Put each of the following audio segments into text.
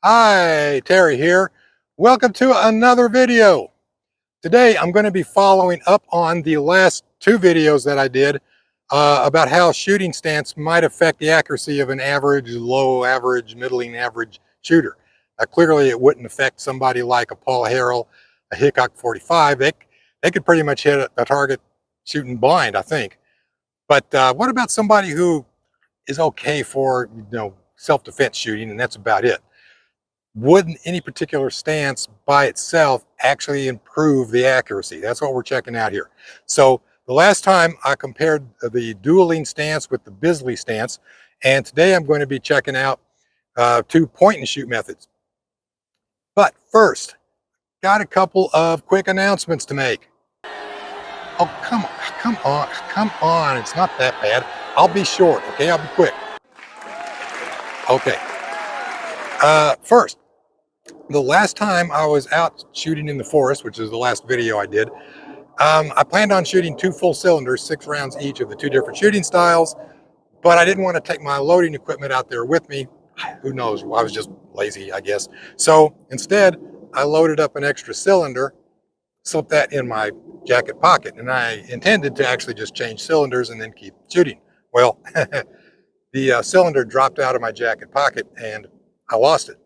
Hi, Terry here. Welcome to another video. Today I'm going to be following up on the last two videos that I did about how shooting stance might affect the accuracy of an average, low average, middling average shooter. Clearly it wouldn't affect somebody like a Paul Harrell, a Hickok 45. They could pretty much hit a target shooting blind, I think. But what about somebody who is okay for, self-defense shooting, and that's about it? Wouldn't any particular stance by itself actually improve the accuracy? That's what we're checking out here. So the last time I compared the dueling stance with the Bisley stance, and today I'm going to be checking out two point and shoot methods. But first, got a couple of quick announcements to make. Oh, come on. It's not that bad. I'll be short, okay? I'll be quick. Okay. First, the last time I was out shooting in the forest, which is the last video I did, I planned on shooting two full cylinders, 6 rounds each of the two different shooting styles, but I didn't want to take my loading equipment out there with me. Who knows? I was just lazy, I guess. So instead, I loaded up an extra cylinder, slipped that in my jacket pocket, and I intended to actually just change cylinders and then keep shooting. Well, the cylinder dropped out of my jacket pocket and I lost it.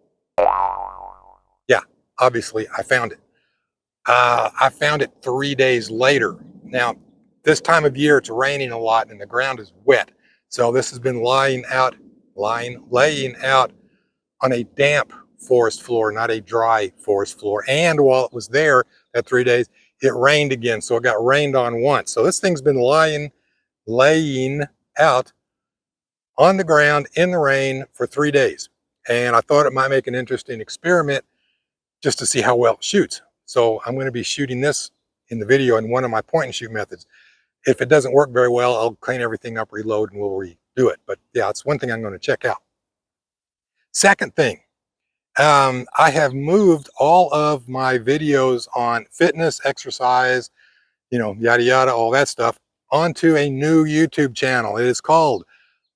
Yeah, obviously I found it. I found it 3 days later. Now, this time of year, it's raining a lot and the ground is wet. So this has been laying out on a damp forest floor, not a dry forest floor. And while it was there that 3 days, it rained again. So it got rained on once. So this thing's been laying out on the ground in the rain for 3 days. And I thought it might make an interesting experiment just to see how well it shoots. So I'm going to be shooting this in the video in one of my point and shoot methods. If it doesn't work very well, I'll clean everything up, reload, and we'll redo it. But yeah, it's one thing I'm going to check out. Second thing, I have moved all of my videos on fitness, exercise, yada, yada, all that stuff onto a new YouTube channel. It is called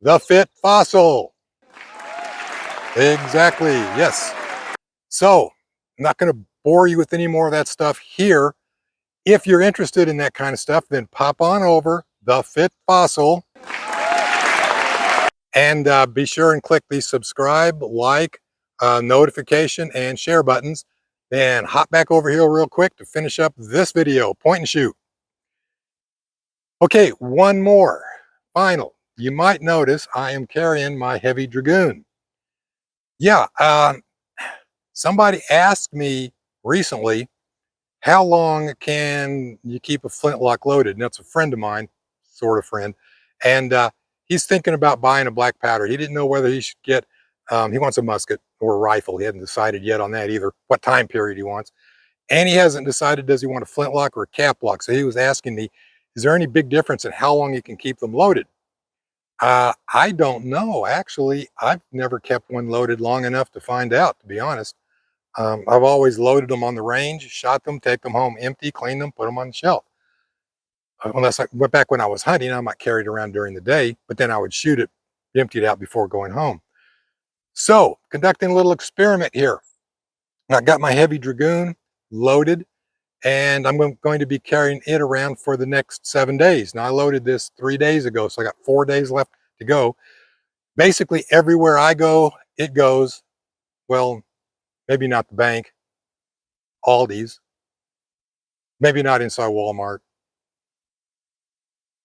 The Fit Fossil. Exactly, yes. So I'm not going to bore you with any more of that stuff here. If you're interested in that kind of stuff, then pop on over The Fit Fossil and be sure and click the subscribe, like, notification, and share buttons. Then hop back over here real quick to finish up this video, point and shoot. Okay, one more, final. You might notice I am carrying my heavy Dragoon. Yeah, somebody asked me recently, how long can you keep a flintlock loaded? And that's a friend of mine, sort of friend. And he's thinking about buying a black powder. He didn't know whether he should get, he wants a musket or a rifle. He hadn't decided yet on that either, what time period he wants. And he hasn't decided, does he want a flintlock or a cap lock? So he was asking me, is there any big difference in how long you can keep them loaded? I don't know. Actually, I've never kept one loaded long enough to find out, to be honest. I've always loaded them on the range, shot them, take them home empty, clean them, put them on the shelf. Unless I went back when I was hunting, I might carry it around during the day, but then I would shoot it, empty it out before going home. So, conducting a little experiment here. I got my heavy Dragoon loaded, and I'm going to be carrying it around for the next 7 days. Now, I loaded this 3 days ago, so I got 4 days left to go. Basically, everywhere I go, it goes. Well, maybe not the bank, Aldi's, maybe not inside Walmart,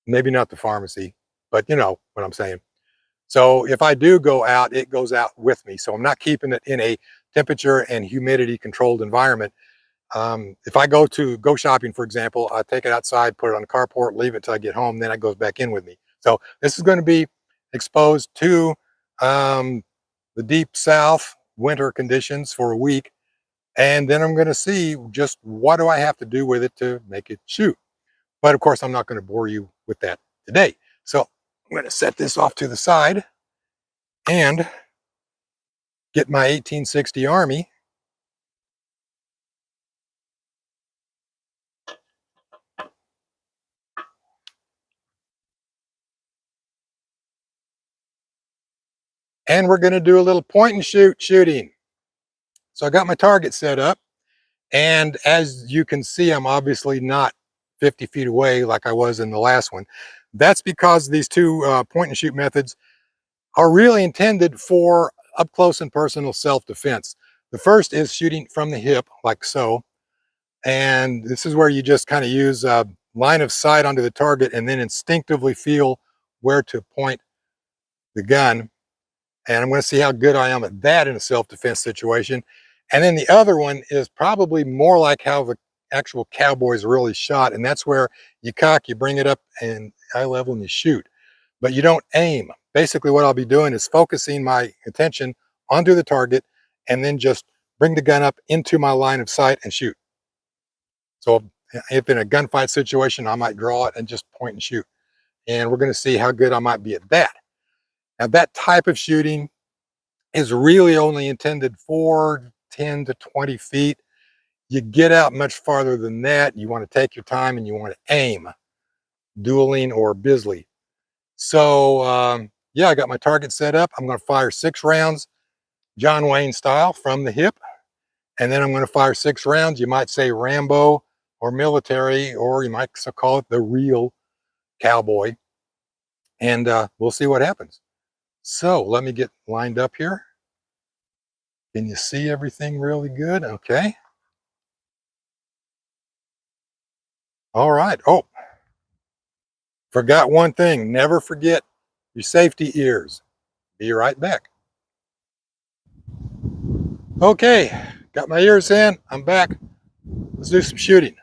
maybe not the pharmacy, but you know what I'm saying. So if I do go out, it goes out with me. So I'm not keeping it in a temperature and humidity controlled environment. If I go shopping, for example, I take it outside, put it on the carport, leave it till I get home, then it goes back in with me. So this is going to be exposed to the deep south winter conditions for a week. And then I'm going to see just what do I have to do with it to make it shoot. But of course, I'm not going to bore you with that today. So I'm going to set this off to the side and get my 1860 Army. And we're going to do a little point and shoot shooting. So I got my target set up, and as you can see, I'm obviously not 50 feet away like I was in the last one. That's because these two point and shoot methods are really intended for up close and personal self-defense. The first is shooting from the hip, like so. And this is where you just kind of use line of sight onto the target and then instinctively feel where to point the gun. And I'm going to see how good I am at that in a self-defense situation. And then the other one is probably more like how the actual cowboys really shot. And that's where you cock, you bring it up and eye level and you shoot, but you don't aim. Basically what I'll be doing is focusing my attention onto the target and then just bring the gun up into my line of sight and shoot. So if in a gunfight situation, I might draw it and just point and shoot. And we're going to see how good I might be at that. Now that type of shooting is really only intended for 10 to 20 feet. You get out much farther than that, you want to take your time and you want to aim, dueling or Bisley. So yeah, I got my target set up. I'm going to fire 6 rounds, John Wayne style, from the hip. And then I'm going to fire 6 rounds. You might say Rambo or military, or you might call it the real cowboy. And we'll see what happens. So let me get lined up here. Can you see everything really good? Okay. All right. Oh, forgot one thing. Never forget your safety ears. Be right back. Okay, got my ears in. I'm back. Let's do some shooting.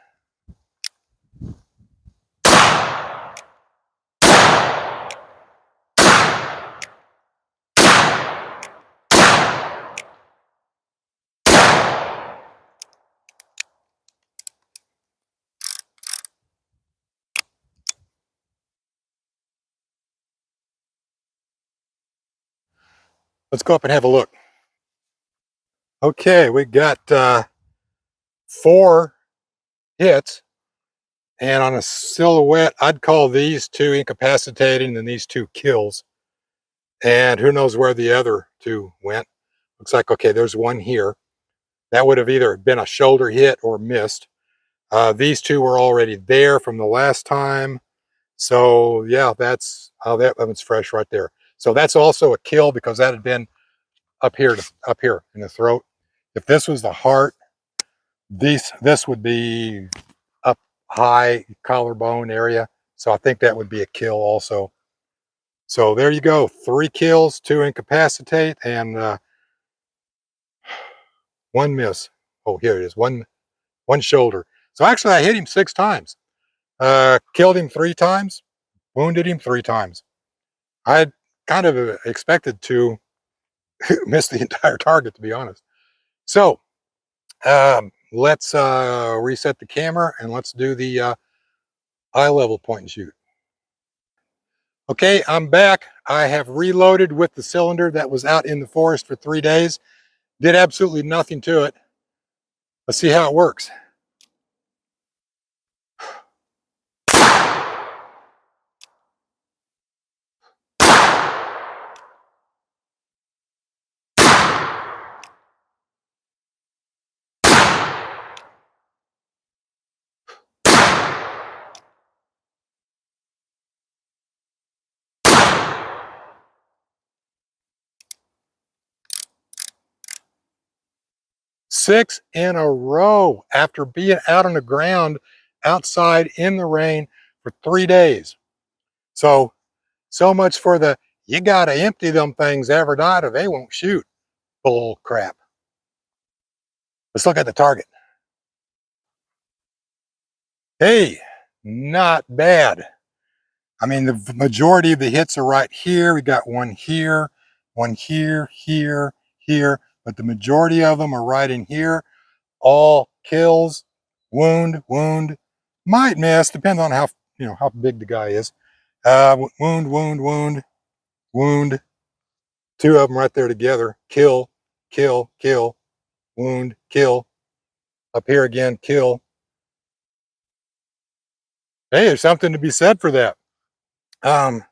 Let's go up and have a look. Okay, we got 4 hits, and on a silhouette, I'd call these 2 incapacitating and these 2 kills. And who knows where the other 2 went. Looks like, okay, there's one here. That would have either been a shoulder hit or missed. These 2 were already there from the last time. So yeah, that's how that one's fresh right there. So that's also a kill because that had been up here in the throat. If this was the heart, this would be up high collarbone area. So I think that would be a kill also. So there you go, 3 kills, 2 incapacitate, and 1 miss. Oh, here it is, one shoulder. So actually I hit him 6 times. Killed him 3 times, wounded him 3 times. I had kind of expected to miss the entire target, to be honest. So let's reset the camera and let's do the eye level point and shoot. Okay, I'm back. I have reloaded with the cylinder that was out in the forest for 3 days. Did absolutely nothing to it. Let's see how it works. Six in a row after being out on the ground outside in the rain for 3 days. So much for the you gotta empty them things every night or they won't shoot bull crap. Let's look at the target. Hey, not bad. I mean, the majority of the hits are right here. We got one here, here, but the majority of them are right in here. All kills, wound, might miss, depends on how, how big the guy is. Wound, wound. 2 of them right there together. Kill, wound, kill. Up here again, kill. Hey, there's something to be said for that. I'm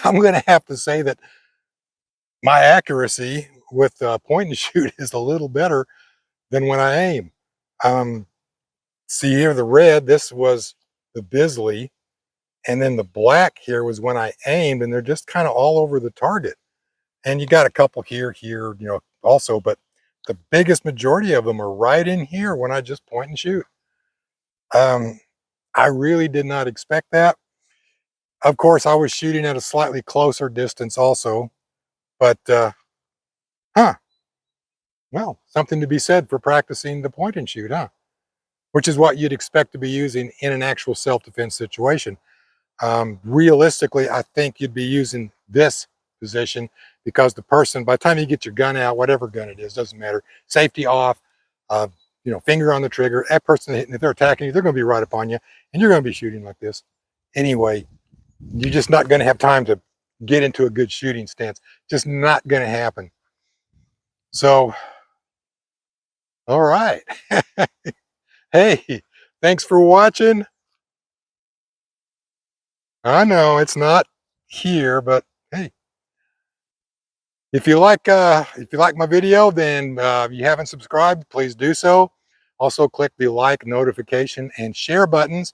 going to have to say that my accuracy with point and shoot is a little better than when I aim. See here, the red, this was the Bisley, and then the black here was when I aimed, and they're just kind of all over the target. And you got a couple here, also, but the biggest majority of them are right in here when I just point and shoot. I really did not expect that. Of course, I was shooting at a slightly closer distance also, but huh, well, something to be said for practicing the point and shoot, huh? Which is what you'd expect to be using in an actual self-defense situation. Realistically, I think you'd be using this position because the person, by the time you get your gun out, whatever gun it is, doesn't matter, safety off, uh, finger on the trigger, that person, if they're attacking you, they're going to be right upon you, and you're going to be shooting like this. Anyway, you're just not going to have time to get into a good shooting stance. Just not going to happen. So, all right. Hey, thanks for watching. I know it's not here, but hey, if you like my video, then if you haven't subscribed, please do so. Also, click the like, notification, and share buttons.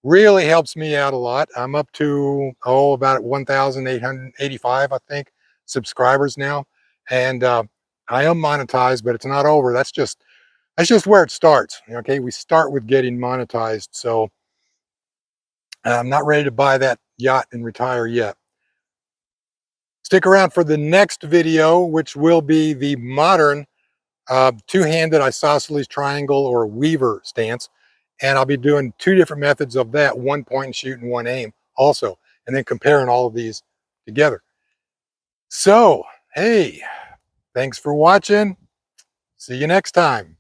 Really helps me out a lot. I'm up to about 1,885, I think, subscribers now, and I am monetized, but it's not over. That's just where it starts. Okay, we start with getting monetized, so I'm not ready to buy that yacht and retire yet. Stick around for the next video, which will be the modern two-handed isosceles triangle or weaver stance. And I'll be doing two different methods of that, one point and shoot and one aim also, and then comparing all of these together. So, hey, thanks for watching. See you next time.